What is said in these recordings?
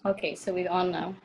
Okay, so we're on now.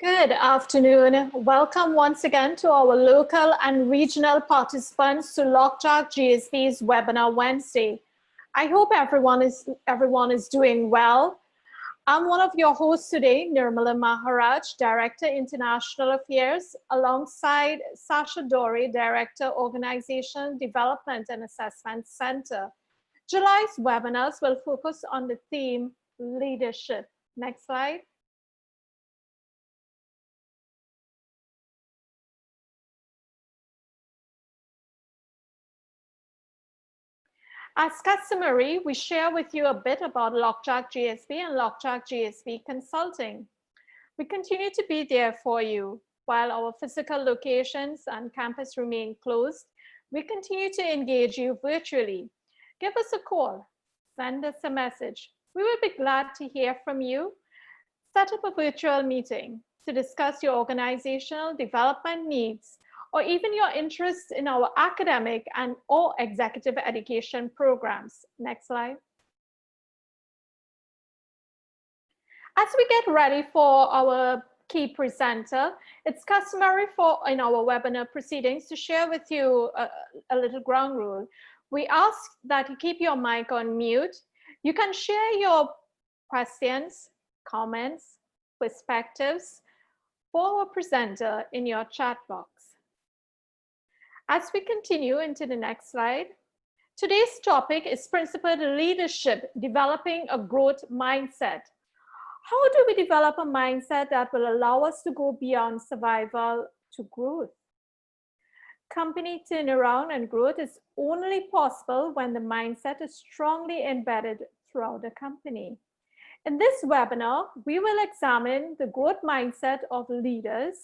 Good afternoon. Welcome once again to our local and regional participants to Lockjack GSB's webinar Wednesday. I hope everyone is doing well. I'm one of your hosts today, Nirmala Maharaj, Director International Affairs, alongside Sasha Dore, Director Organization Development and Assessment Center. July's webinars will focus on the theme leadership. Next slide. As customary, we share with you a bit about Lockjack GSB and Lockjack GSB Consulting. We continue to be there for you. While our physical locations and campus remain closed, we continue to engage you virtually. Give us a call, send us a message. We will be glad to hear from you. Set up a virtual meeting to discuss your organizational development needs, or even your interest in our academic and or executive education programs. Next slide. As we get ready for our key presenter, it's customary in our webinar proceedings to share with you a little ground rule. We ask that you keep your mic on mute. You can share your questions, comments, perspectives for our presenter in your chat box. As we continue into the next slide, today's topic is principled leadership, developing a growth mindset. How do we develop a mindset that will allow us to go beyond survival to growth? Company turnaround and growth is only possible when the mindset is strongly embedded throughout the company. In this webinar, we will examine the growth mindset of leaders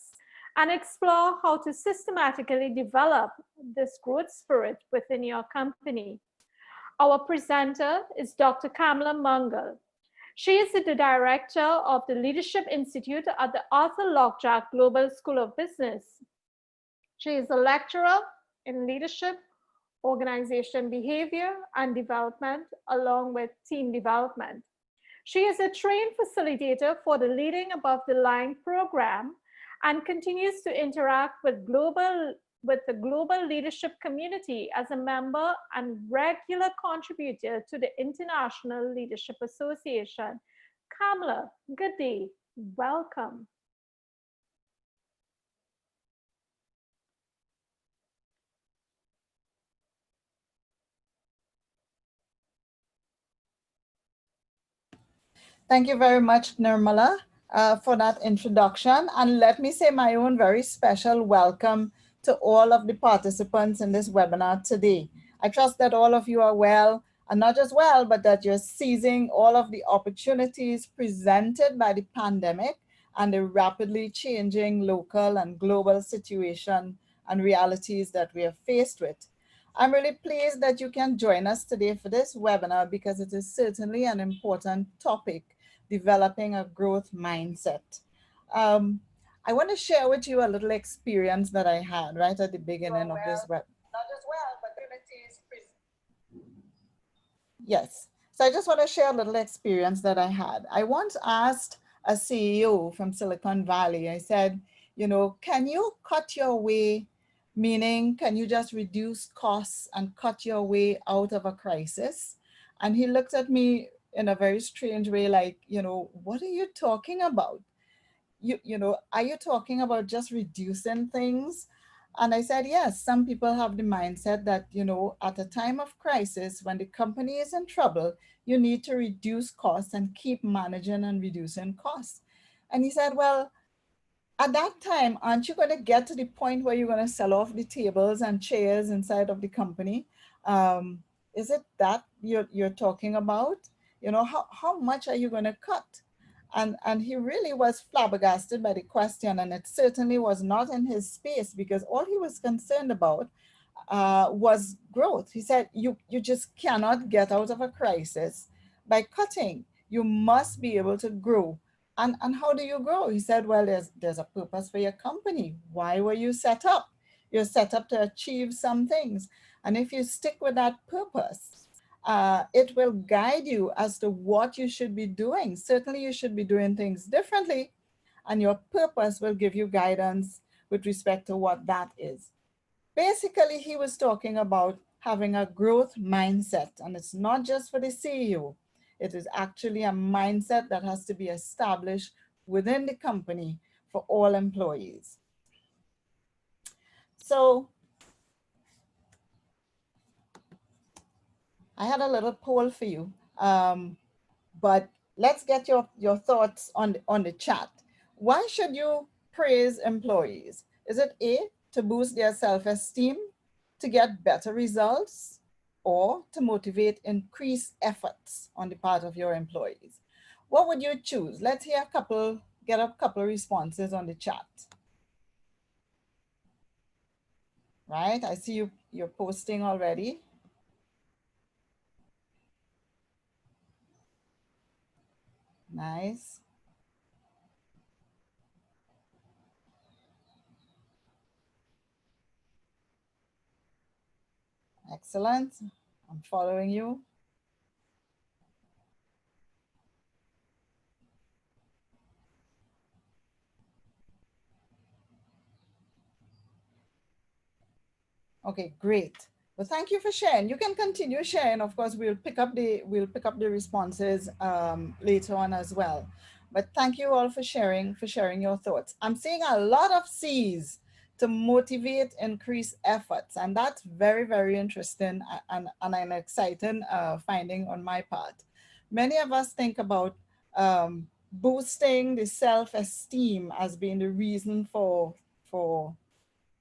and explore how to systematically develop this growth spirit within your company. Our presenter is Dr. Kamla Mungal. She is the director of the Leadership Institute at the Arthur Lockjack Global School of Business. She is a lecturer in leadership, organization behavior and development, along with team development. She is a trained facilitator for the Leading Above the Line program and continues to interact with the global leadership community as a member and regular contributor to the International Leadership Association. Kamla, good day. Welcome. Thank you very much, Nirmala, for that introduction. And let me say my own very special welcome to all of the participants in this webinar today. I trust that all of you are well, and not just well, but that you're seizing all of the opportunities presented by the pandemic and the rapidly changing local and global situation and realities that we are faced with. I'm really pleased that you can join us today for this webinar because it is certainly an important topic, developing a growth mindset. I want to share with you a little experience that I had right at the beginning of this webinar. Not just well, but yes. So I just want to share a little experience that I had. I once asked a CEO from Silicon Valley, I said, you know, can you cut your way, meaning can you just reduce costs and cut your way out of a crisis? And he looked at me in a very strange way, like, you know, what are you talking about? You know, are you talking about just reducing things? And I said, yes, some people have the mindset that, you know, at a time of crisis, when the company is in trouble, you need to reduce costs and keep managing and reducing costs. And he said, well, at that time, aren't you going to get to the point where you're going to sell off the tables and chairs inside of the company? Is it that you're talking about? You know, how much are you going to cut? And he really was flabbergasted by the question, and it certainly was not in his space because all he was concerned about was growth. He said, you just cannot get out of a crisis by cutting. You must be able to grow. And how do you grow? He said, well, there's a purpose for your company. Why were you set up? You're set up to achieve some things. And if you stick with that purpose, it will guide you as to what you should be doing. Certainly you should be doing things differently. and your purpose will give you guidance with respect to what that is. Basically, he was talking about having a growth mindset, and it's not just for the CEO. It is actually a mindset that has to be established within the company for all employees. So I had a little poll for you, but let's get your thoughts on the chat. Why should you praise employees? Is it A, to boost their self-esteem, to get better results, or to motivate increased efforts on the part of your employees? What would you choose? Let's hear get a couple of responses on the chat. Right, I see you're posting already. Nice. Excellent. I'm following you. Okay, great. Well, thank you for sharing. You can continue sharing. Of course, we'll pick up the responses later on as well. But thank you all for sharing your thoughts. I'm seeing a lot of C's: to motivate, increase efforts, and that's very, very interesting and an exciting finding on my part. Many of us think about boosting the self-esteem as being the reason for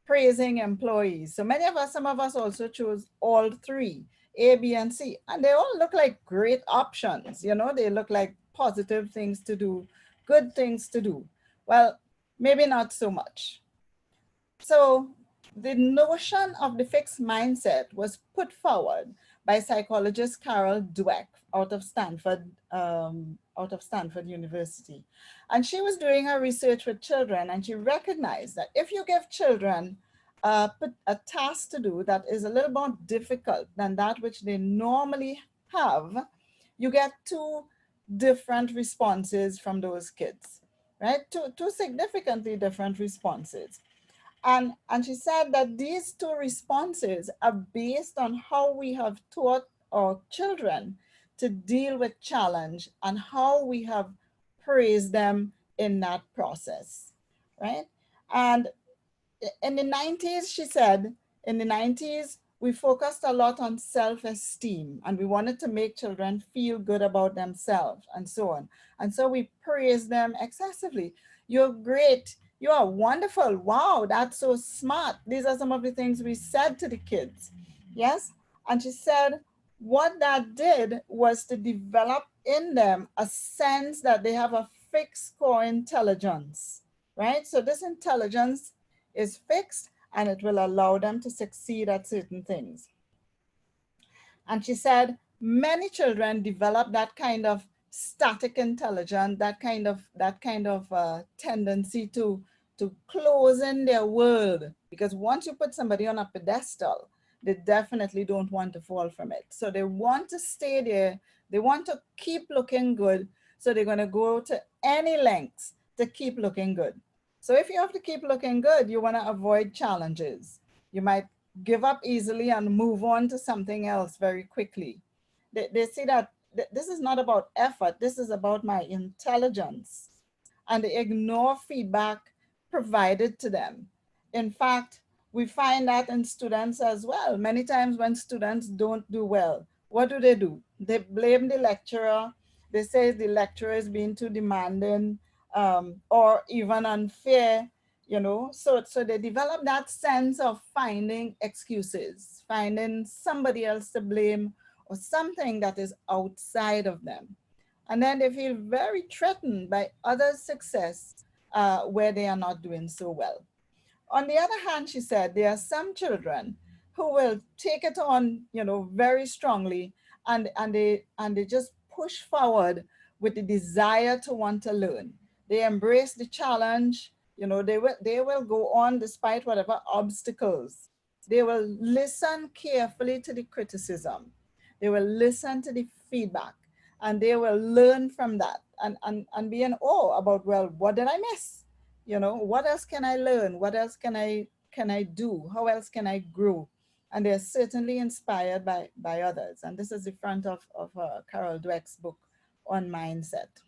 praising employees. So many of us, some of us also chose all three, A, B, and C, and they all look like great options. You know, they look like positive things to do, good things to do. Well, maybe not so much. So the notion of the fixed mindset was put forward by psychologist Carol Dweck out of Stanford University. And she was doing her research with children, and she recognized that if you give children a task to do that is a little more difficult than that which they normally have, you get two different responses from those kids, right? Two significantly different responses. And she said that these two responses are based on how we have taught our children to deal with challenge and how we have praised them in that process, right? And in the 90s, she said, in the 90s, we focused a lot on self-esteem, and we wanted to make children feel good about themselves and so on. And so we praised them excessively. You're great. You are wonderful. Wow, that's so smart. These are some of the things we said to the kids. Yes. And she said, what that did was to develop in them a sense that they have a fixed core intelligence, right? So this intelligence is fixed, and it will allow them to succeed at certain things. And she said, many children develop that kind of static intelligence, that kind of tendency to close in their world, because once you put somebody on a pedestal, they definitely don't want to fall from it. So they want to stay there. They want to keep looking good. So they're going to go to any lengths to keep looking good. So if you have to keep looking good, you want to avoid challenges. You might give up easily and move on to something else very quickly. They see that this is not about effort. This is about my intelligence. And they ignore feedback provided to them. In fact, we find that in students as well. Many times when students don't do well, what do? They blame the lecturer. They say the lecturer is being too demanding, or even unfair, you know. So they develop that sense of finding excuses, finding somebody else to blame or something that is outside of them. And then they feel very threatened by others' success where they are not doing so well. On the other hand, she said, there are some children who will take it on, you know, very strongly, and they just push forward with the desire to want to learn. They embrace the challenge, you know, they will go on despite whatever obstacles. They will listen carefully to the criticism. They will listen to the feedback, and they will learn from that. and be in awe about, well, what did I miss? You know, what else can I learn? What else can I do? How else can I grow? And they're certainly inspired by others. And this is the front of Carol Dweck's book on mindset.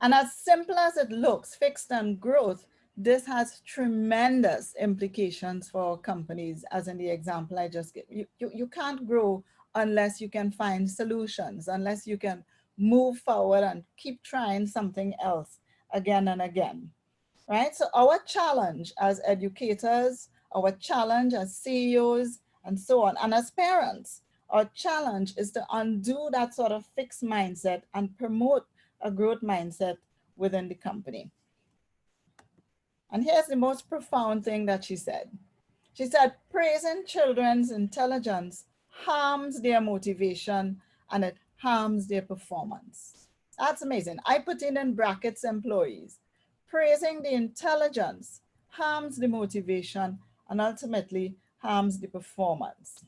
And as simple as it looks, fixed and growth, this has tremendous implications for companies, as in the example I just gave. You can't grow unless you can find solutions, unless you can move forward and keep trying something else again and again, right? So our challenge as educators, our challenge as CEOs, and so on, and as parents, our challenge is to undo that sort of fixed mindset and promote a growth mindset within the company. And here's the most profound thing that she said. She said, praising children's intelligence harms their motivation and it harms their performance. That's amazing. I put in brackets employees. Praising the intelligence harms the motivation and ultimately harms the performance.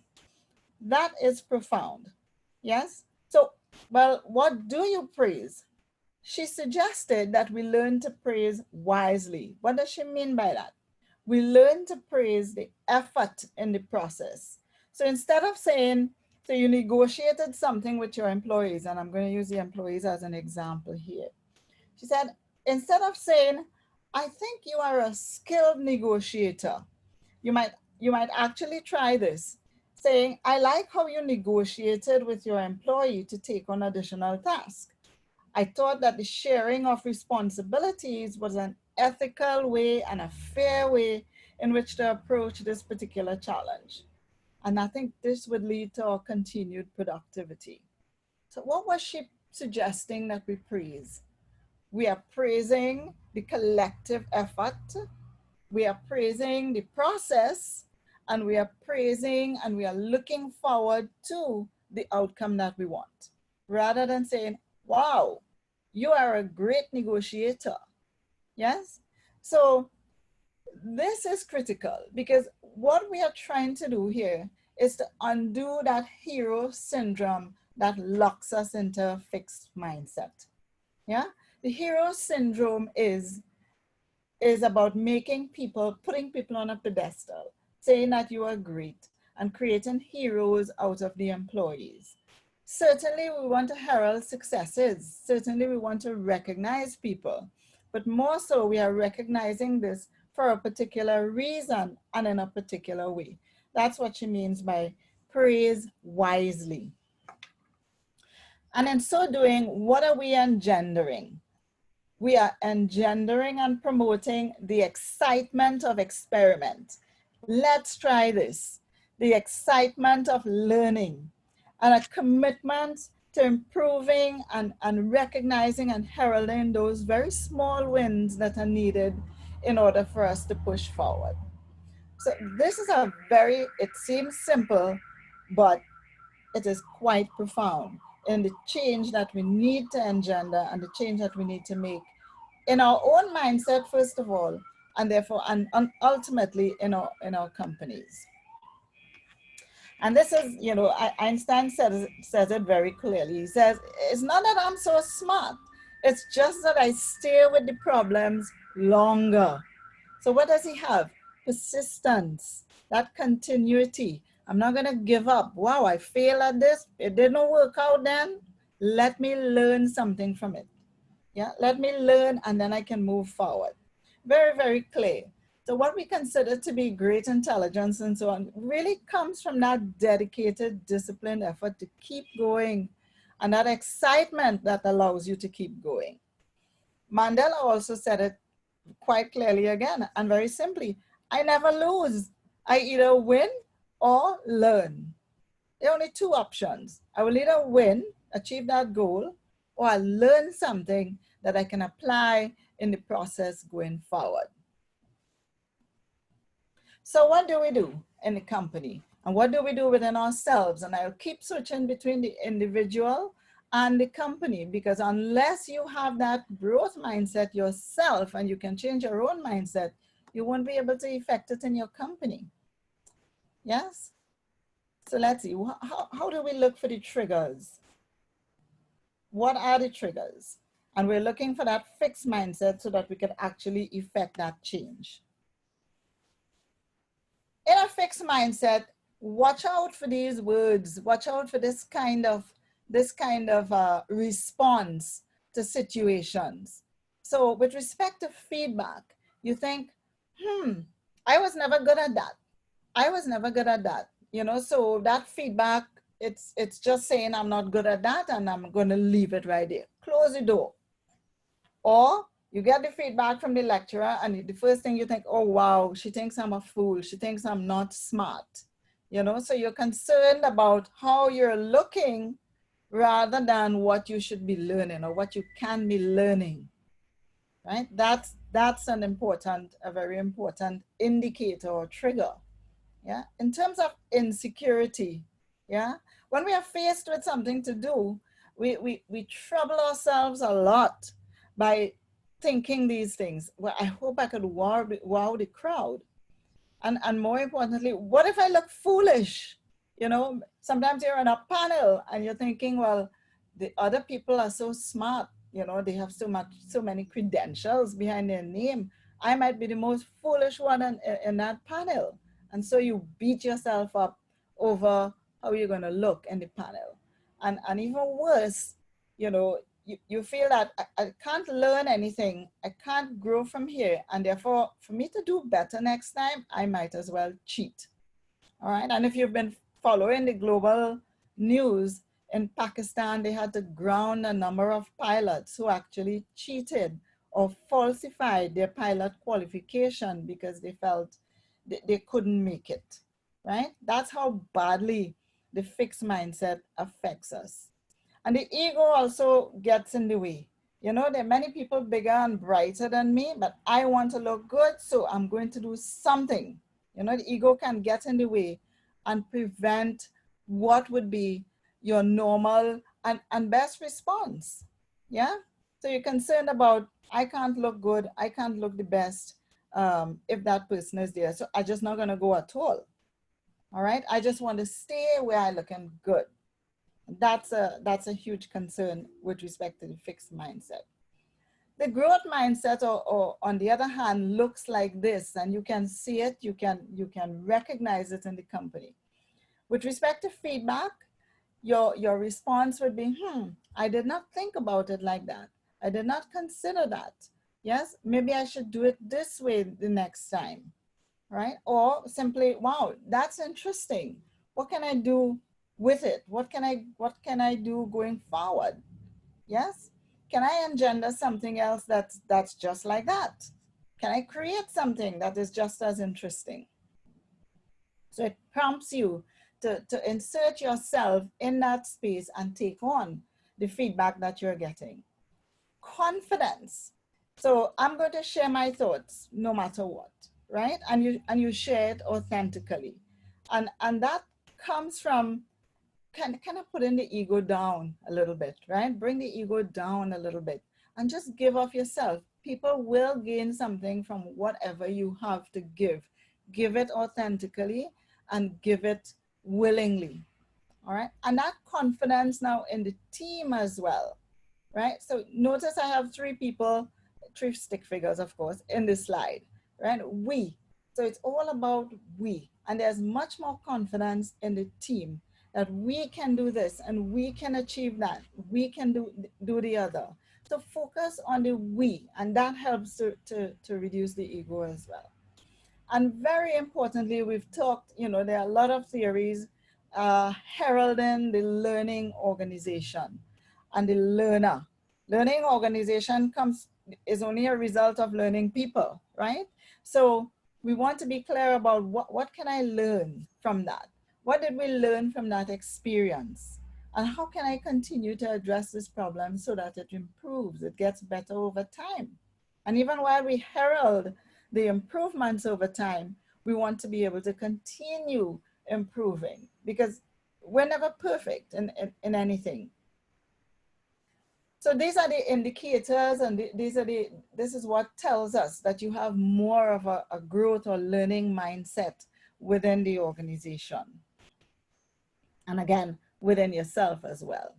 That is profound. Yes? So, well, what do you praise? She suggested that we learn to praise wisely. What does she mean by that? We learn to praise the effort in the process. So instead of saying, so you negotiated something with your employees, and I'm going to use the employees as an example here. She said, instead of saying, I think you are a skilled negotiator, you might actually try this, saying, I like how you negotiated with your employee to take on additional tasks. I thought that the sharing of responsibilities was an ethical way and a fair way in which to approach this particular challenge. And I think this would lead to our continued productivity. So what was she suggesting that we praise? We are praising the collective effort. We are praising the process, and we are praising and we are looking forward to the outcome that we want, rather than saying, wow, you are a great negotiator. Yes? So this is critical, because what we are trying to do here is to undo that hero syndrome that locks us into a fixed mindset. Yeah? The hero syndrome is about making people, putting people on a pedestal, saying that you are great, and creating heroes out of the employees. Certainly we want to herald successes. Certainly we want to recognize people, but more so we are recognizing this for a particular reason and in a particular way. That's what she means by praise wisely. And in so doing, what are we engendering? We are engendering and promoting the excitement of experiment. Let's try this. The excitement of learning, and a commitment to improving and recognizing and heralding those very small wins that are needed in order for us to push forward. So this is a very, it seems simple, but it is quite profound in the change that we need to engender and the change that we need to make in our own mindset, first of all, and therefore, and ultimately in our companies. And this is, you know, Einstein says it very clearly. He says, it's not that I'm so smart, it's just that I stay with the problems longer. So what does he have? Persistence, that continuity. I'm not gonna give up. Wow, I failed at this, it didn't work out then. Let me learn something from it. Yeah, let me learn and then I can move forward. Very, very clear. So what we consider to be great intelligence and so on really comes from that dedicated, disciplined effort to keep going, and that excitement that allows you to keep going. Mandela also said it quite clearly again, and very simply, I never lose. I either win or learn. There are only two options. I will either win, achieve that goal, or I learn something that I can apply in the process going forward. So what do we do in the company? And what do we do within ourselves? And I'll keep switching between the individual and the company, because unless you have that growth mindset yourself and you can change your own mindset, you won't be able to effect it in your company. Yes? So let's see, how do we look for the triggers? what are the triggers? And we're looking for that fixed mindset so that we can actually effect that change. In a fixed mindset, watch out for these words, watch out for this kind of response to situations. So with respect to feedback, you think, I was never good at that. I was never good at that. You know, so that feedback, it's just saying I'm not good at that and I'm going to leave it right there. Close the door. Or you get the feedback from the lecturer and the first thing you think, oh, wow, she thinks I'm a fool. She thinks I'm not smart. You know, so you're concerned about how you're looking rather than what you should be learning or what you can be learning, right? That's a very important indicator or trigger, yeah? In terms of insecurity, yeah? When we are faced with something to do, we trouble ourselves a lot by thinking these things. Well, I hope I could wow the crowd. And more importantly, what if I look foolish? You know, sometimes you're in a panel and you're thinking, well, the other people are so smart, you know, they have so many credentials behind their name. I might be the most foolish one in that panel. And so you beat yourself up over how you're going to look in the panel. And even worse, you know, you feel that I can't learn anything, I can't grow from here, and therefore for me to do better next time, I might as well cheat. All right, and if you've been following the global news, in Pakistan, they had to ground a number of pilots who actually cheated or falsified their pilot qualification because they felt they couldn't make it, right? That's how badly the fixed mindset affects us. And the ego also gets in the way. You know, there are many people bigger and brighter than me, but I want to look good, so I'm going to do something. You know, the ego can get in the way and prevent what would be your normal and best response. Yeah? So you're concerned about, I can't look good, I can't look the best if that person is there. So I'm just not going to go at all. All right? I just want to stay where I'm looking good. That's a huge concern with respect to the fixed mindset. The growth mindset, or on the other hand, looks like this, and you can see it, you can recognize it in the company. With respect to feedback, your response would be, I did not think about it like that. I did not consider that. Yes, maybe I should do it this way the next time, right? Or simply, wow, that's interesting. What can I do with it? What can I do going forward? Yes? Can I engender something else that's just like that? Can I create something that is just as interesting? So it prompts you to insert yourself in that space and take on the feedback that you're getting. Confidence. So I'm going to share my thoughts no matter what, right? And you share it authentically. And that comes from kind of putting the ego down a little bit, right? Bring the ego down a little bit and just give of yourself. People will gain something from whatever you have to give. Give it authentically and give it willingly, all right? And that confidence now in the team as well, right? So notice I have three stick figures, of course, in this slide, right? We. So it's all about we. And there's much more confidence in the team that we can do this and we can achieve that. We can do the other. So focus on the we, and that helps to reduce the ego as well. And very importantly, we've talked, you know, there are a lot of theories heralding the learning organization and the learner. Learning organization is only a result of learning people, right? So we want to be clear about what can I learn from that? What did we learn from that experience? And how can I continue to address this problem so that it improves, it gets better over time? And even while we herald the improvements over time, we want to be able to continue improving because we're never perfect in anything. So these are the indicators, and this is what tells us that you have more of a growth or learning mindset within the organization. And again, within yourself as well.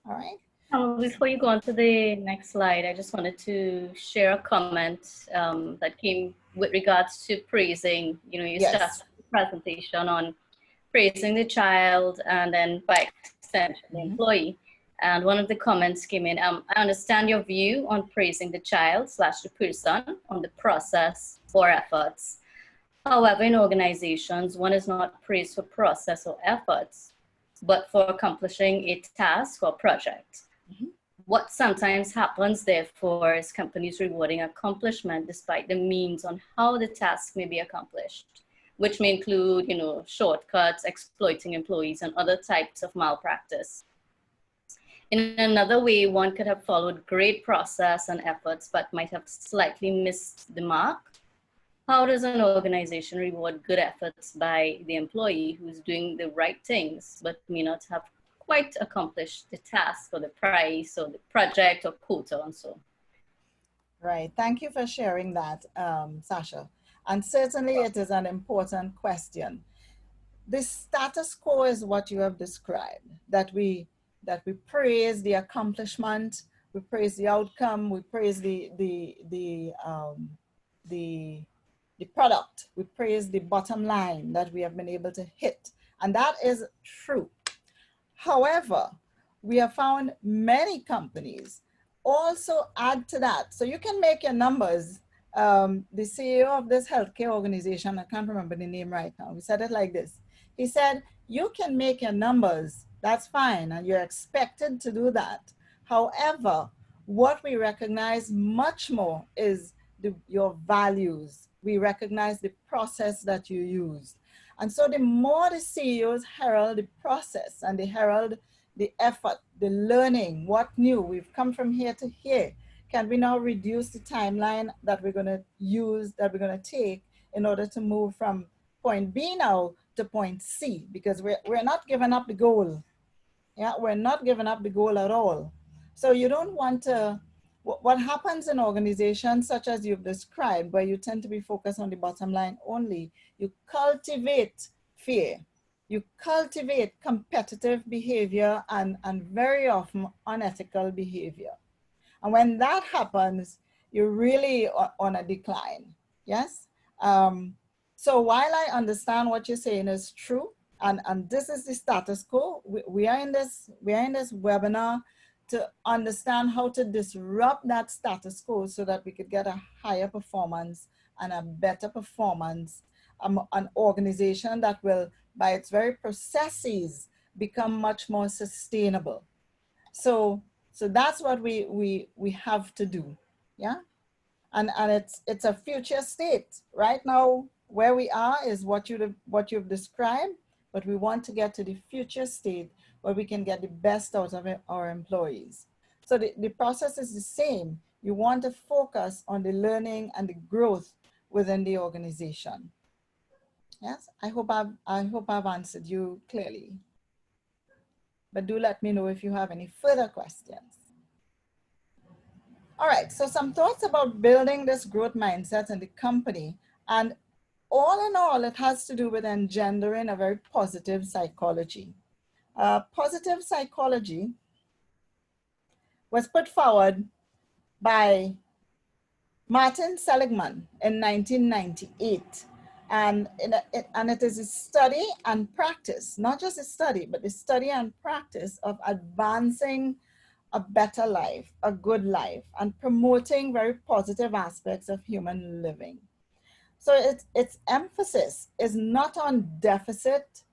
All right. Before you go on to the next slide, I just wanted to share a comment that came with regards to praising. You know, you started Yes. the presentation on praising the child and then by extension the employee. And one of the comments came in, I understand your view on praising the child / the person on the process or efforts. However, in organizations, one is not praised for process or efforts, but for accomplishing a task or project. What sometimes happens, therefore, is companies rewarding accomplishment despite the means on how the task may be accomplished, which may include, you know, shortcuts, exploiting employees, and other types of malpractice. In another way, one could have followed great process and efforts, but might have slightly missed the mark. How does an organization reward good efforts by the employee who's doing the right things, but may not have quite accomplished the task or the price or the project or quota and so on? Right. Thank you for sharing that, Sasha. And certainly it is an important question. The status quo is what you have described, that we praise the accomplishment, we praise the outcome, we praise the product, we praise the bottom line that we have been able to hit. And that is true. However, we have found many companies also add to that. So you can make your numbers. The CEO of this healthcare organization, I can't remember the name right now, he said it like this. He said, you can make your numbers, that's fine, and you're expected to do that. However, what we recognize much more is your values. We recognize the process that you use. And so the more the CEOs herald the process and they herald the effort, the learning, what new, we've come from here to here, can we now reduce the timeline that we're going to use, that we're going to take in order to move from point B now to point C, because we're not giving up the goal. Yeah, we're not giving up the goal at all. So you don't want to, what happens in organizations such as you've described, where you tend to be focused on the bottom line only, you cultivate fear. You cultivate competitive behavior and very often unethical behavior. And when that happens, you're really on a decline, yes? So while I understand what you're saying is true, and this is the status quo, we are in this webinar to understand how to disrupt that status quo so that we could get a higher performance and a better performance, an organization that will, by its very processes, become much more sustainable. So that's what we have to do, yeah? And it's a future state. Right now, where we are is what you've described, but we want to get to the future state where we can get the best out of our employees. So the process is the same. You want to focus on the learning and the growth within the organization. Yes, I hope I've answered you clearly. But do let me know if you have any further questions. All right, so some thoughts about building this growth mindset in the company. And all in all, it has to do with engendering a very positive psychology. Positive psychology was put forward by Martin Seligman in 1998. And it is a study and practice, not just a study, but the study and practice of advancing a better life, a good life, and promoting very positive aspects of human living. So its emphasis is not on deficit,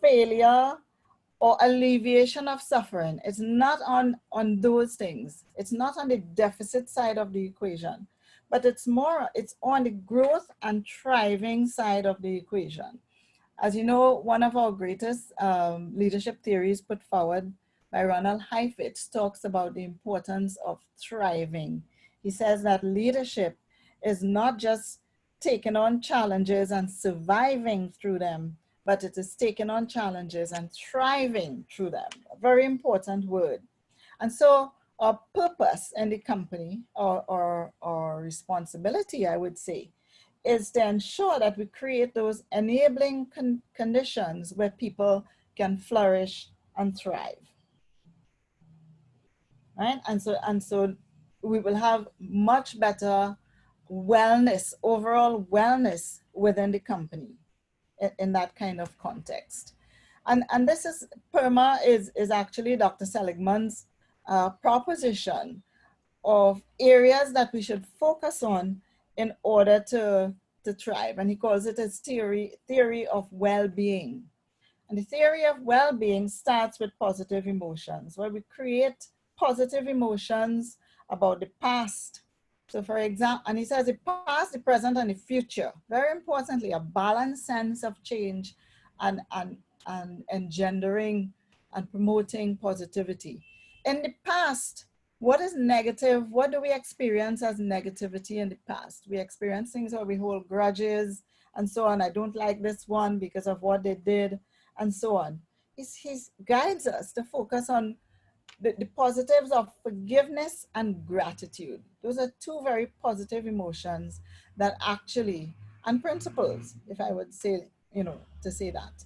failure, or alleviation of suffering. It's not on those things. It's not on the deficit side of the equation, but it's on the growth and thriving side of the equation. As you know, one of our greatest leadership theories put forward by Ronald Heifetz talks about the importance of thriving. He says that leadership is not just taking on challenges and surviving through them, but it is taking on challenges and thriving through them. A very important word. And so our purpose in the company, or responsibility, I would say, is to ensure that we create those enabling conditions where people can flourish and thrive. right? And so we will have much better wellness, overall wellness within the company in that kind of context. And this is, PERMA is actually Dr. Seligman's proposition of areas that we should focus on in order to thrive. And he calls it his theory of well-being. And the theory of well-being starts with positive emotions, where we create positive emotions about the past. So for example, and he says the past, the present, and the future. Very importantly, a balanced sense of change and engendering and promoting positivity. In the past, what is negative? What do we experience as negativity in the past? We experience things where we hold grudges and so on. I don't like this one because of what they did and so on. He guides us to focus on the positives of forgiveness and gratitude. Those are two very positive emotions that actually, and principles, if I would say, to say that.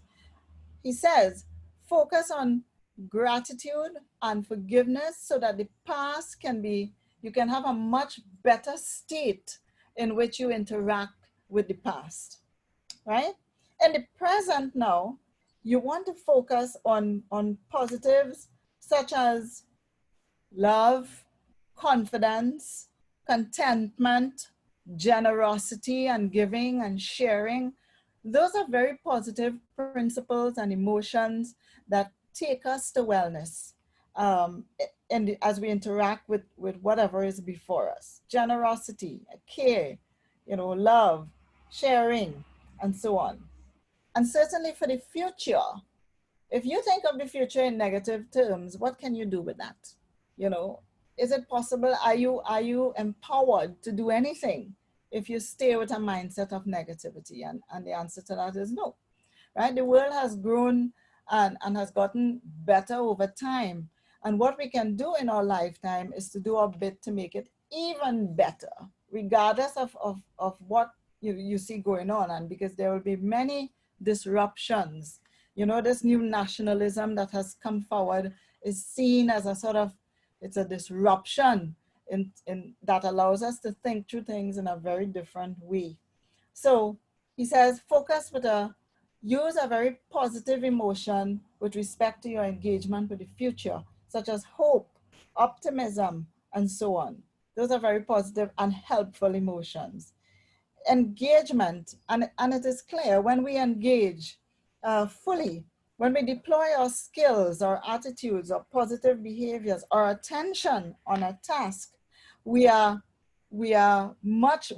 He says, focus on gratitude and forgiveness so that the past you can have a much better state in which you interact with the past, right? In the present now, you want to focus on positives such as love, confidence, contentment, generosity and giving and sharing. Those are very positive principles and emotions that take us to wellness as we interact with whatever is before us. Generosity, care, love, sharing, and so on. And certainly for the future, if you think of the future in negative terms, what can you do with that? Is it possible? Are you empowered to do anything if you stay with a mindset of negativity? And the answer to that is no, right? The world has grown and has gotten better over time. And what we can do in our lifetime is to do our bit to make it even better, regardless of what you see going on. And because there will be many disruptions. This new nationalism that has come forward is seen as it's a disruption in that allows us to think through things in a very different way. So he says, use a very positive emotion with respect to your engagement with the future, such as hope, optimism, and so on. Those are very positive and helpful emotions. Engagement, and it is clear when we engage fully, when we deploy our skills, our attitudes, our positive behaviors, our attention on a task, we feel much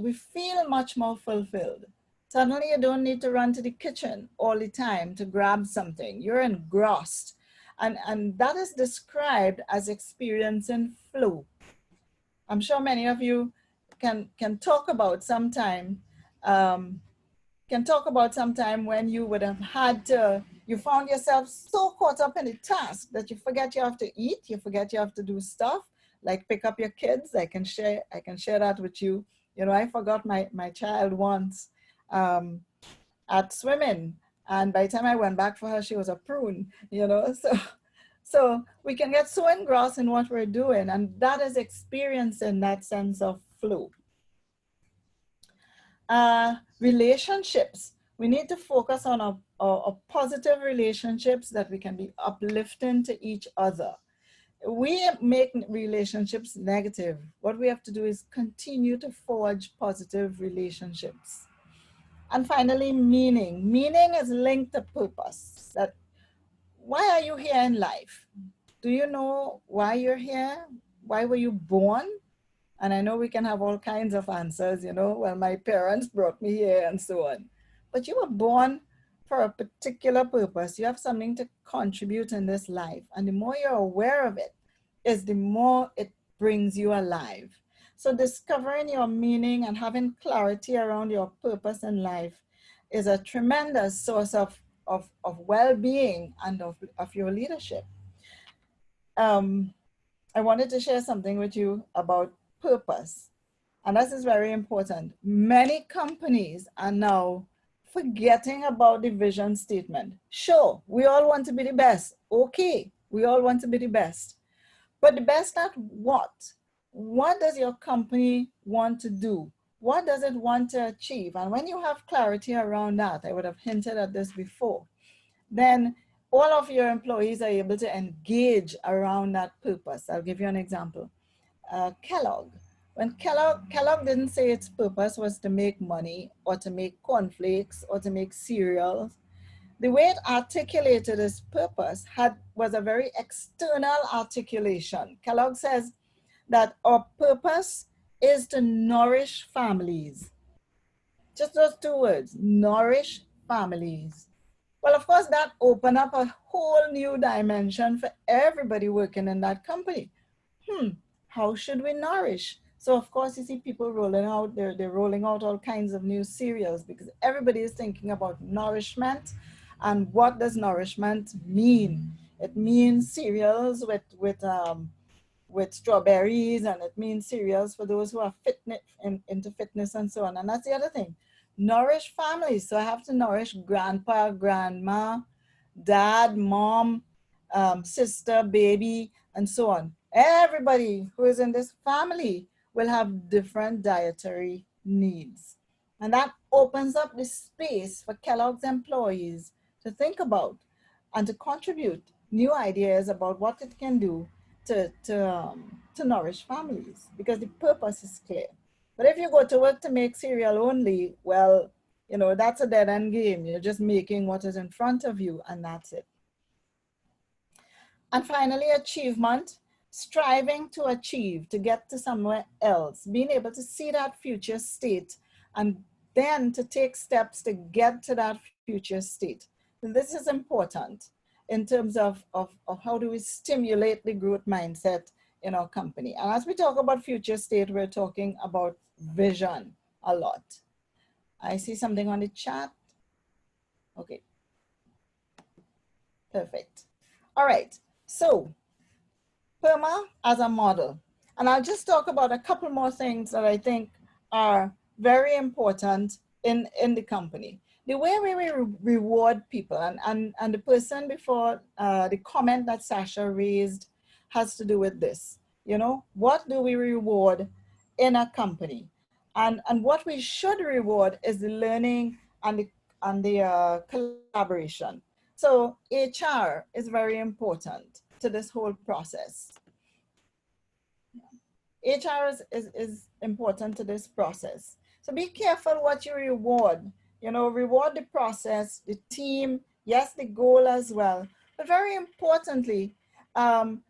more fulfilled. Suddenly you don't need to run to the kitchen all the time to grab something. You're engrossed. And that is described as experiencing flow. I'm sure many of you can talk about some time when you would have you found yourself so caught up in the task that you forget you have to eat, you forget you have to do stuff, like pick up your kids. I can share that with you. I forgot my child once at swimming, and by the time I went back for her, she was a prune, So we can get so engrossed in what we're doing, and that is experiencing that sense of flow. Relationships. We need to focus on our positive relationships that we can be uplifting to each other. We make relationships negative. What we have to do is continue to forge positive relationships. And finally, meaning. Meaning is linked to purpose. Why are you here in life? Do you know why you're here? Why were you born? And I know we can have all kinds of answers, well, my parents brought me here and so on. But you were born for a particular purpose. You have something to contribute in this life. And the more you're aware of it, is the more it brings you alive. So discovering your meaning and having clarity around your purpose in life is a tremendous source of well-being and of your leadership. I wanted to share something with you about purpose. And this is very important. Many companies are now forgetting about the vision statement. Sure, we all want to be the best. Okay, we all want to be the best. But the best at what? What does your company want to do? What does it want to achieve? And when you have clarity around that, I would have hinted at this before, then all of your employees are able to engage around that purpose. I'll give you an example. Kellogg. When Kellogg didn't say its purpose was to make money or to make cornflakes or to make cereals, the way it articulated its purpose was a very external articulation. Kellogg says that our purpose is to nourish families. Just those two words, nourish families. Well, of course, that opened up a whole new dimension for everybody working in that company. How should we nourish? So of course, you see people rolling out, they're rolling out all kinds of new cereals because everybody is thinking about nourishment. And what does nourishment mean? It means cereals with strawberries, and it means cereals for those who are into fitness and so on. And that's the other thing. Nourish families. So I have to nourish grandpa, grandma, dad, mom, sister, baby, and so on. Everybody who is in this family will have different dietary needs. And that opens up the space for Kellogg's employees to think about and to contribute new ideas about what it can do to nourish families, because the purpose is clear. But if you go to work to make cereal only, well, you know, that's a dead end game. You're just making what is in front of you, and that's it. And finally, achievement, striving to achieve, to get to somewhere else, being able to see that future state and then to take steps to get to that future state. And this is important in terms of how do we stimulate the growth mindset in our company. And as we talk about future state, we're talking about vision a lot. I see something on the chat. Okay. Perfect. All right. So PERMA as a model. And I'll just talk about a couple more things that I think are very important in the company. The way we reward people, and the person before, the comment that Sasha raised has to do with this. You know, what do we reward in a company? And what we should reward is the learning and the collaboration. So HR is very important to this whole process. HR is important to this process. So be careful what you reward. You know, reward the process, the team, yes, the goal as well. But very importantly, don't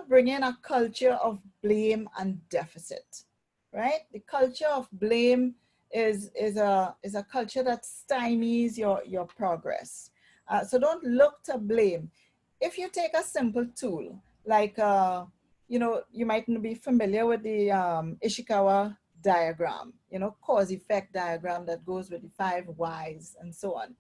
bring in a culture of blame and deficit, right? The culture of blame is a culture that stymies your progress. So don't look to blame. If you take a simple tool, like, you know, you might not be familiar with the Ishikawa diagram, you know, cause-effect diagram that goes with the 5 whys and so on.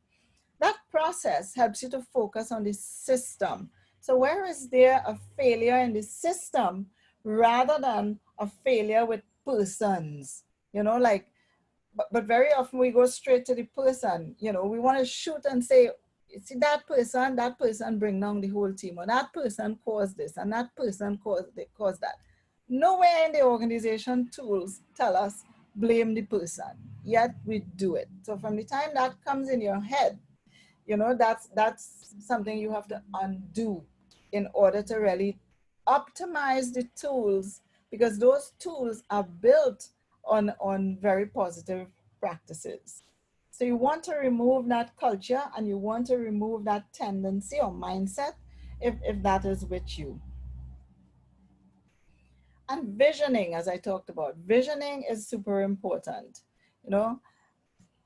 That process helps you to focus on the system. So where is there a failure in the system rather than a failure with persons? You know, like, but very often we go straight to the person. You know, we want to shoot and say, see, that person bring down the whole team, or that person caused this, and that person caused that. Nowhere in the organization tools tell us blame the person, yet we do it. So from the time that comes in your head, you know, that's something you have to undo in order to really optimize the tools, because those tools are built on very positive practices. So you want to remove that culture, and you want to remove that tendency or mindset if that is with you. And visioning, as I talked about, visioning is super important. You know,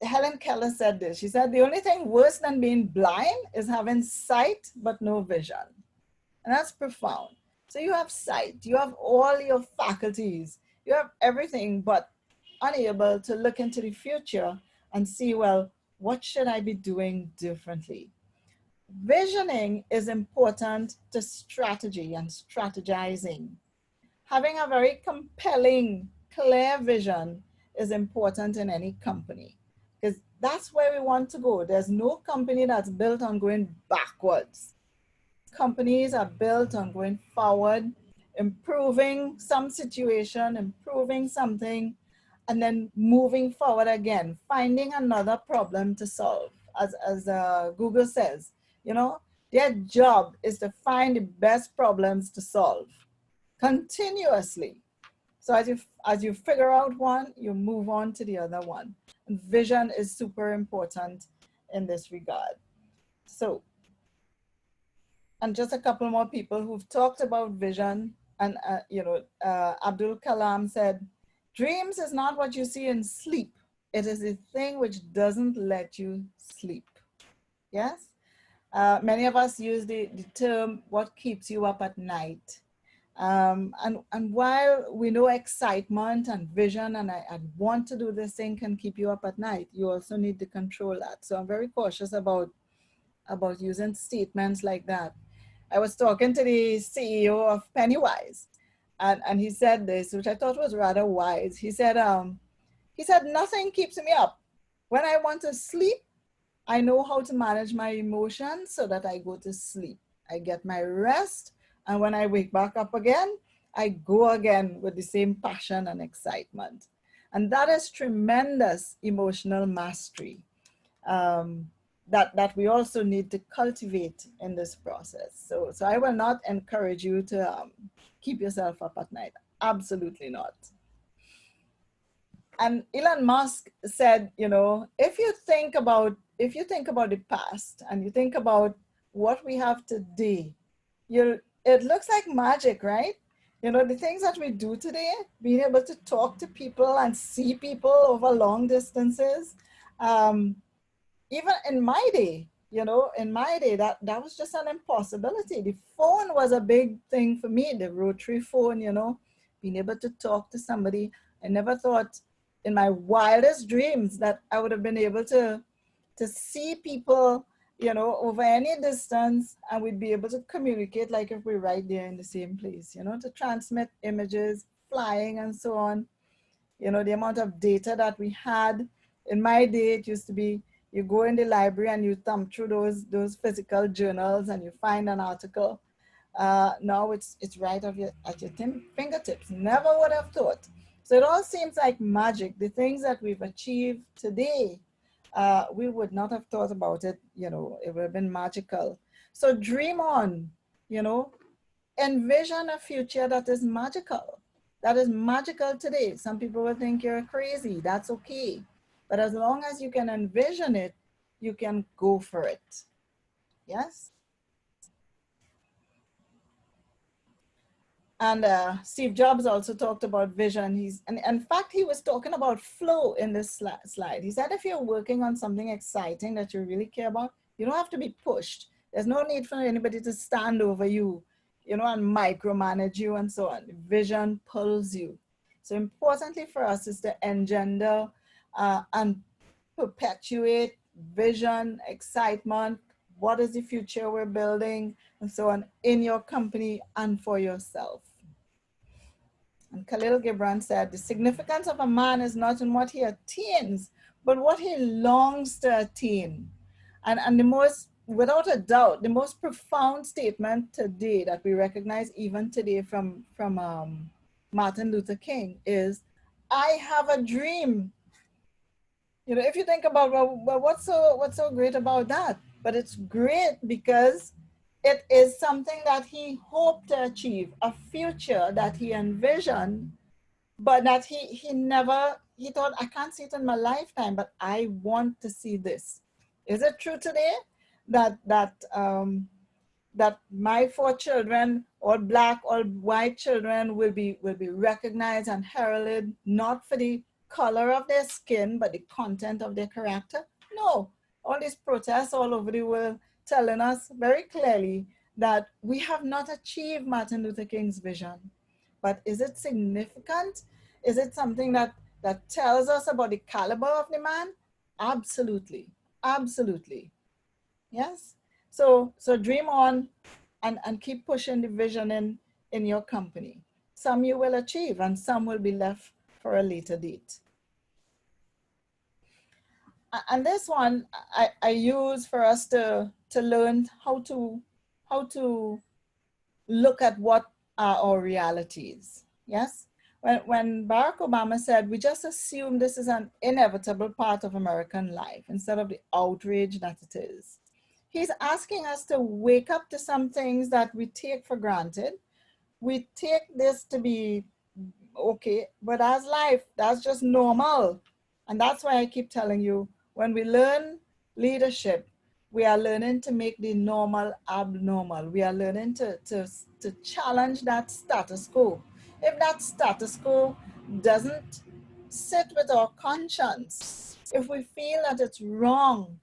Helen Keller said this. She said, the only thing worse than being blind is having sight but no vision. And that's profound. So you have sight, you have all your faculties, you have everything, but unable to look into the future and see, well, what should I be doing differently? Visioning is important to strategy and strategizing. Having a very compelling, clear vision is important in any company, because that's where we want to go. There's no company that's built on going backwards. companies are built on going forward, improving some situation, improving something, and then moving forward again, finding another problem to solve. As Google says, you know, their job is to find the best problems to solve continuously. So as you figure out one, you move on to the other one. And vision is super important in this regard. So, and just a couple more people who've talked about vision. And Abdul Kalam said, dreams is not what you see in sleep. It is the thing which doesn't let you sleep. Yes? Many of us use the term, what keeps you up at night? And while we know excitement and vision and I want to do this thing can keep you up at night, you also need to control that. So I'm very cautious about using statements like that. I was talking to the CEO of Pennywise, and he said this, which I thought was rather wise. He said, nothing keeps me up. When I want to sleep, I know how to manage my emotions so that I go to sleep. I get my rest, and when I wake back up again, I go again with the same passion and excitement. And that is tremendous emotional mastery that we also need to cultivate in this process. So I will not encourage you to keep yourself up at night. Absolutely not. And Elon Musk said, you know, if you think about the past and you think about what we have today, it looks like magic, right? You know, the things that we do today, being able to talk to people and see people over long distances. Even in my day, that was just an impossibility. The phone was a big thing for me, the rotary phone, being able to talk to somebody. I never thought in my wildest dreams that I would have been able to see people, over any distance, and we'd be able to communicate like if we're right there in the same place, to transmit images, flying and so on. The amount of data that we had. In my day, it used to be, you go in the library and you thumb through those physical journals and you find an article. Now it's right at your fingertips. Never would have thought. So it all seems like magic. The things that we've achieved today, we would not have thought about it. It would have been magical. So dream on, envision a future that is magical. That is magical today. Some people will think you're crazy. That's okay. But as long as you can envision it, you can go for it. Yes? And Steve Jobs also talked about vision. And in fact, he was talking about flow in this slide. He said, if you're working on something exciting that you really care about, you don't have to be pushed. There's no need for anybody to stand over you, and micromanage you and so on. Vision pulls you. So importantly for us is to engender and perpetuate vision, excitement, what is the future we're building, and so on, in your company and for yourself. And Khalil Gibran said, the significance of a man is not in what he attains, but what he longs to attain. And the most, without a doubt, the most profound statement today that we recognize even today from Martin Luther King is, I have a dream. If you think about, well, what's so great about that? But it's great because it is something that he hoped to achieve, a future that he envisioned, but that he thought, I can't see it in my lifetime, but I want to see this. Is it true today that my 4 children, all Black, all white children, will be recognized and heralded, not for the color of their skin, but the content of their character? No. All these protests all over the world telling us very clearly that we have not achieved Martin Luther King's vision. But is it significant? Is it something that tells us about the caliber of the man? Absolutely. Absolutely. Yes? So dream on and keep pushing the vision in your company. Some you will achieve and some will be left for a later date. And this one I use for us to learn how to look at what are our realities. Yes? When Barack Obama said, we just assume this is an inevitable part of American life instead of the outrage that it is. He's asking us to wake up to some things that we take for granted. We take this to be okay, but as life, that's just normal. And that's why I keep telling you, when we learn leadership, we are learning to make the normal abnormal. We are learning to challenge that status quo. If that status quo doesn't sit with our conscience, if we feel that it's wrong,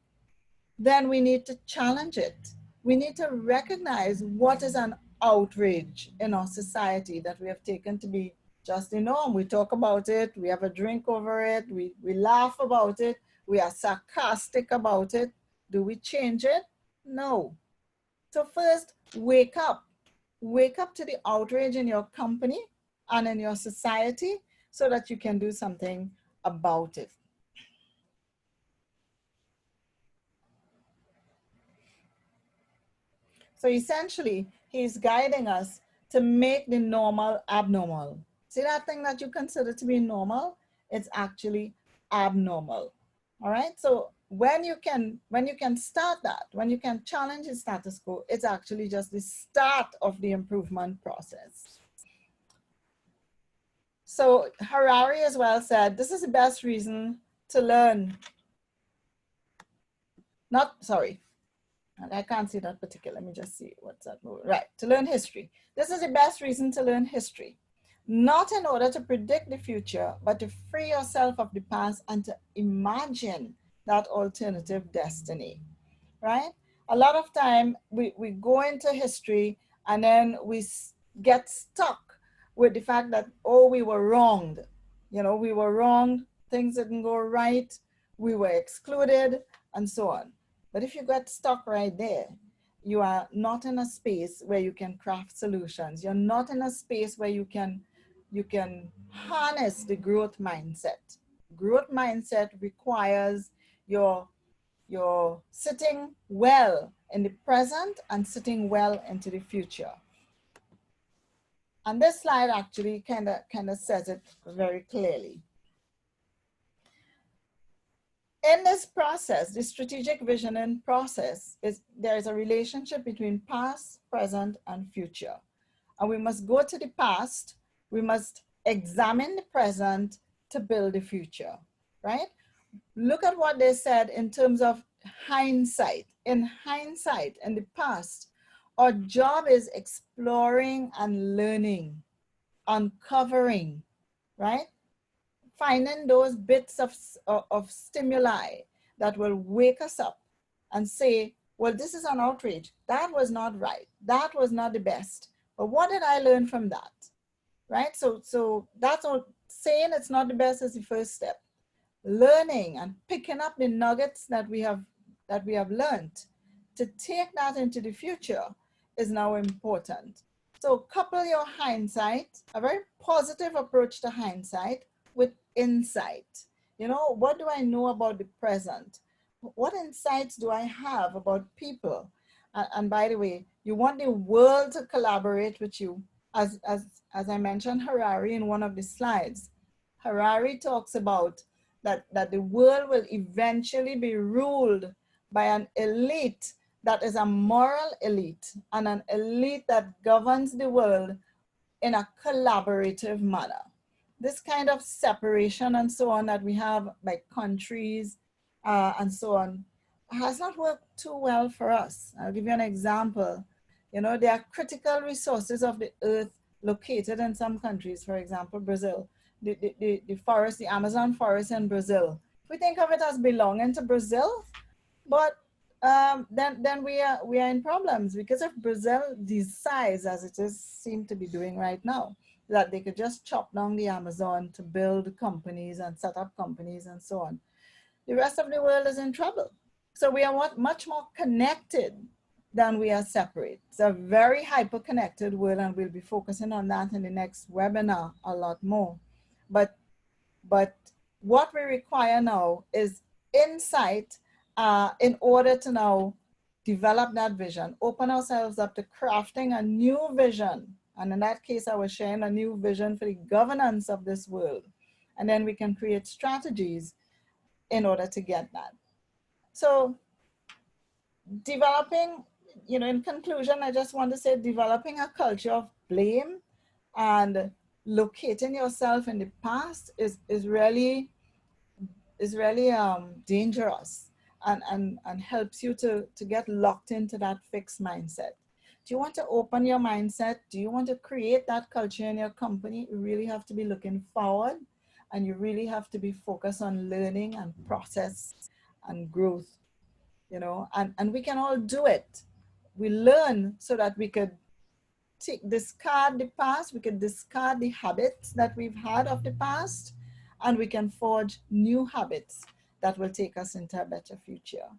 then we need to challenge it. We need to recognize what is an outrage in our society that we have taken to be just the norm. We talk about it, we have a drink over it, we laugh about it, we are sarcastic about it. Do we change it? No. So first, wake up. Wake up to the outrage in your company and in your society so that you can do something about it. So essentially, he's guiding us to make the normal abnormal. See that thing that you consider to be normal? It's actually abnormal. All right. So when you can start that, when you can challenge the status quo, it's actually just the start of the improvement process. So Harari as well said, this is the best reason to learn. I can't see that particular. Let me just see what's that move. Right, to learn history. This is the best reason to learn history. Not in order to predict the future, but to free yourself of the past and to imagine that alternative destiny, right? A lot of time we go into history and then we get stuck with the fact that, oh, we were wronged. You know, we were wronged, things didn't go right, we were excluded, and so on. But if you get stuck right there, you are not in a space where you can craft solutions. You're not in a space where you can harness the growth mindset. Growth mindset requires your sitting well in the present and sitting well into the future. And this slide actually kind of says it very clearly. In this process, the strategic visioning process, there is a relationship between past, present, and future. And we must go to the past, we must examine the present to build the future, right? Look at what they said in terms of hindsight. In hindsight, in the past, our job is exploring and learning, uncovering, right? Finding those bits of stimuli that will wake us up and say, well, this is an outrage. That was not right. That was not the best. But what did I learn from that? Right? So that's all. Saying it's not the best is the first step. Learning and picking up the nuggets that we have learned to take that into the future is now important. So couple your hindsight, a very positive approach to hindsight, with insight. You know, what do I know about the present? What insights do I have about people? And by the way, you want the world to collaborate with you. As I mentioned Harari in one of the slides, Harari talks about that the world will eventually be ruled by an elite that is a moral elite and an elite that governs the world in a collaborative manner. This kind of separation and so on that we have by countries and so on has not worked too well for us. I'll give you an example. You know, there are critical resources of the earth located in some countries, for example, Brazil. The forest, the Amazon forest in Brazil. We think of it as belonging to Brazil, but then we are in problems because if Brazil decides, as it is seem to be doing right now, that they could just chop down the Amazon to build companies and set up companies and so on, the rest of the world is in trouble. So we are much more connected than we are separate. It's a very hyper-connected world, and we'll be focusing on that in the next webinar a lot more. But what we require now is insight in order to now develop that vision, open ourselves up to crafting a new vision. And in that case, I was sharing a new vision for the governance of this world. And then we can create strategies in order to get that. So developing, you know, in conclusion, I just want to say developing a culture of blame and locating yourself in the past is really dangerous and helps you to get locked into that fixed mindset. Do you want to open your mindset? Do you want to create that culture in your company? You really have to be looking forward, and you really have to be focused on learning and process and growth, you know, and we can all do it. We learn so that we could discard the past, we could discard the habits that we've had of the past, and we can forge new habits that will take us into a better future.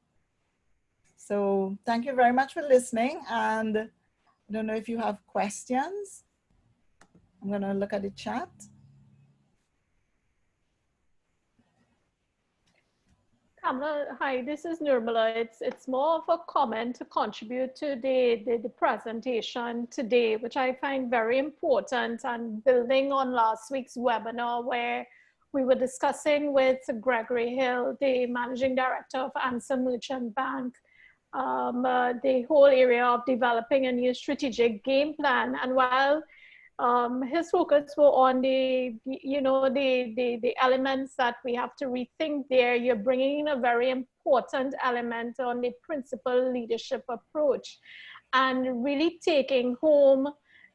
So thank you very much for listening. And I don't know if you have questions. I'm going to look at the chat. Kamla, hi, this is Nirmala. It's more of a comment to contribute to the presentation today, which I find very important, and building on last week's webinar where we were discussing with Gregory Hill, the Managing Director of Answer Merchant Bank, the whole area of developing a new strategic game plan. And while his focus were on the elements that we have to rethink there, you're bringing in a very important element on the principal leadership approach and really taking home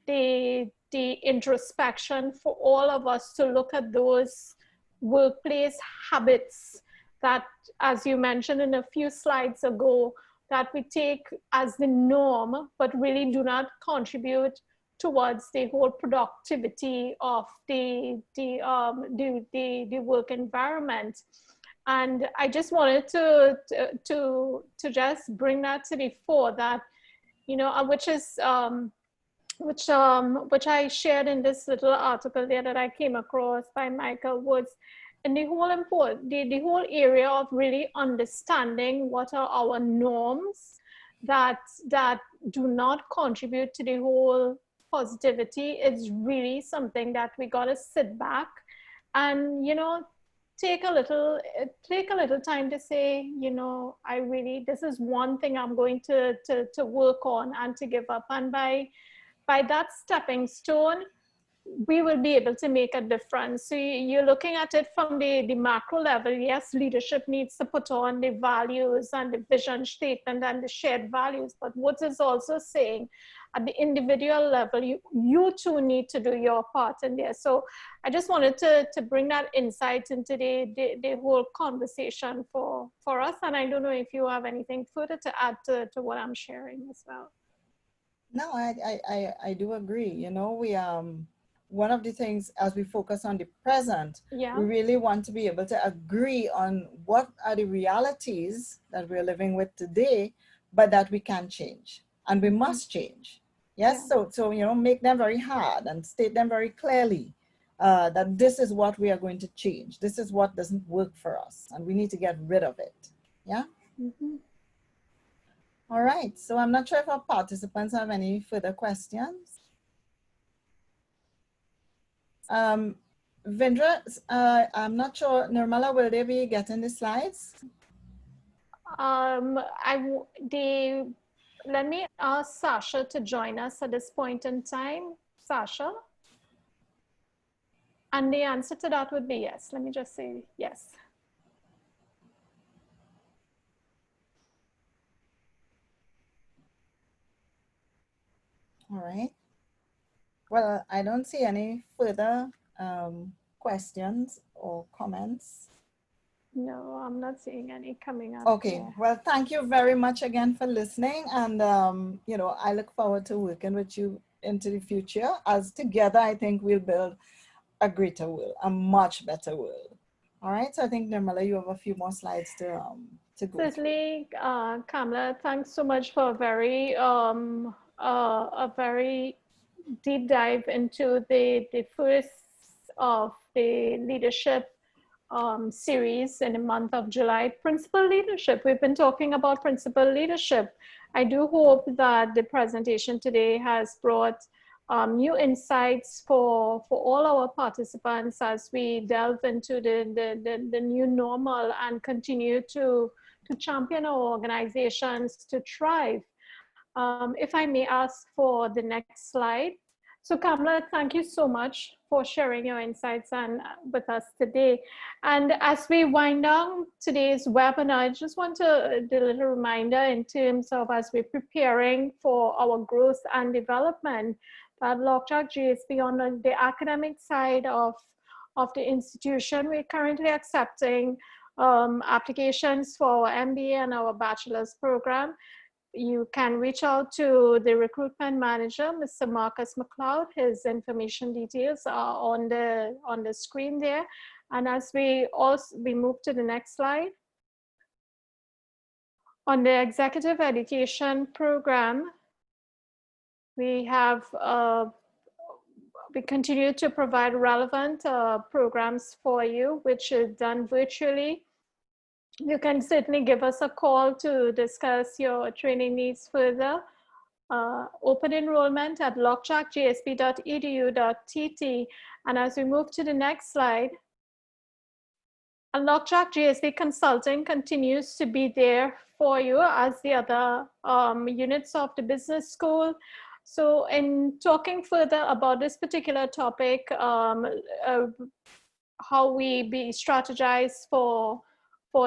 the introspection for all of us to look at those workplace habits that, as you mentioned in a few slides ago, that we take as the norm, but really do not contribute towards the whole productivity of the work environment. And I just wanted to just bring that to the fore, that, you know, which I shared in this little article there that I came across by Michael Woods, and the whole area of really understanding what are our norms that do not contribute to the whole positivity is really something that we got to sit back and, you know, take a little time to say, you know, this is one thing I'm going to work on and to give up. And by that stepping stone, we will be able to make a difference. So you're looking at it from the macro level. Yes, leadership needs to put on the values and the vision statement and the shared values. But what is also saying at the individual level, you too need to do your part in there. So I just wanted to bring that insight into the whole conversation for us. And I don't know if you have anything further to add to what I'm sharing as well. No, I do agree. You know, we one of the things as we focus on the present, yeah, we really want to be able to agree on what are the realities that we're living with today, but that we can change and we must change. Yes, yeah. So you know, make them very hard and state them very clearly that this is what we are going to change. This is what doesn't work for us, and we need to get rid of it. Yeah. Mm-hmm. All right. So I'm not sure if our participants have any further questions. Vindra, I'm not sure, Nirmala, will they be getting the slides? Let me ask Sasha to join us at this point in time. Sasha? And the answer to that would be yes. Let me just say yes. All right. Well, I don't see any further questions or comments. No, I'm not seeing any coming up. Okay, here. Well, thank you very much again for listening. And, you know, I look forward to working with you into the future, as together, I think we'll build a greater world, a much better world. All right, so I think, Nirmala, you have a few more slides to go Certainly, Kamla, thanks so much for a very deep dive into the first of the leadership series in the month of July, principal leadership. We've been talking about principal leadership. I do hope that the presentation today has brought new insights for all our participants as we delve into the new normal and continue to champion our organizations to thrive. If I may ask for the next slide. So Kamla, thank you so much for sharing your insights with us today. And as we wind down today's webinar, I just want to do a little reminder in terms of as we're preparing for our growth and development, that Lockjack GSB on the academic side of the institution, we're currently accepting applications for our MBA and our bachelor's program. You can reach out to the recruitment manager, Mr. Marcus McLeod. His information details are on the screen there. And as we move to the next slide, on the executive education program, we have we continue to provide relevant programs for you, which is done virtually. You can certainly give us a call to discuss your training needs further. Open enrollment at lockjackgsb.edu.tt. And as we move to the next slide, Lockjack GSB Consulting continues to be there for you as the other units of the business school. So in talking further about this particular topic, how we strategize for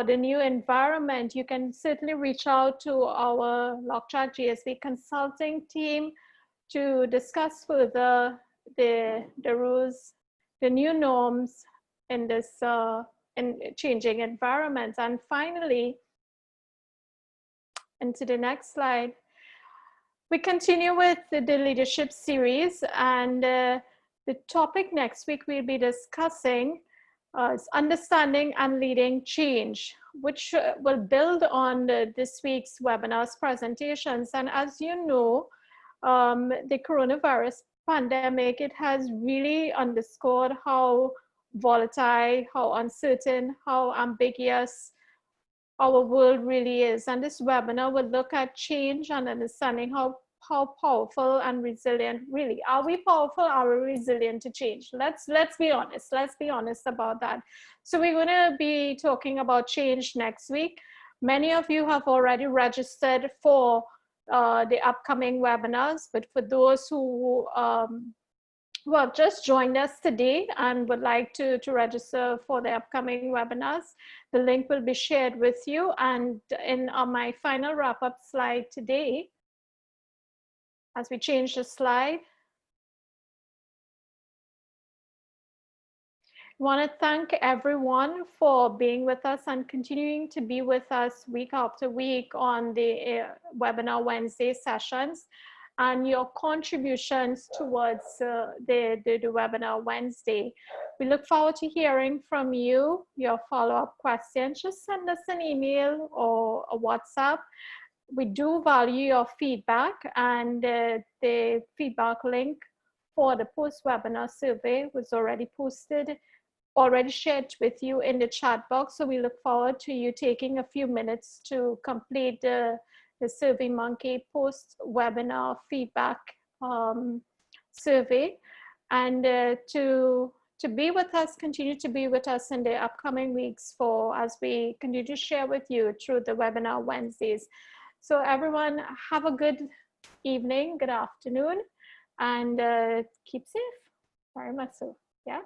the new environment, you can certainly reach out to our Lockjack GSB consulting team to discuss further the rules, the new norms in this in changing environments. And finally, into the next slide, we continue with the leadership series, and the topic next week we'll be discussing is understanding and leading change, which will build on this week's webinar's presentations. And as you know, the coronavirus pandemic, it has really underscored how volatile, how uncertain, how ambiguous our world really is. And this webinar will look at change and understanding how powerful and resilient really are. We powerful, are we resilient to change? Let's be honest about that. So we're going to be talking about change next week. Many of you have already registered for the upcoming webinars, but for those who have just joined us today and would like to register for the upcoming webinars, the link will be shared with you. And in my final wrap-up slide today, as we change the slide, I want to thank everyone for being with us and continuing to be with us week after week on the webinar Wednesday sessions and your contributions towards the webinar Wednesday. We look forward to hearing from you, your follow-up questions. Just send us an email or a WhatsApp. We do value your feedback, and the feedback link for the post-webinar survey was already shared with you in the chat box. So we look forward to you taking a few minutes to complete the SurveyMonkey post-webinar feedback survey, and to be with us, continue to be with us in the upcoming weeks as we continue to share with you through the webinar Wednesdays. So everyone, have a good evening, good afternoon, and keep safe, very much so, yeah.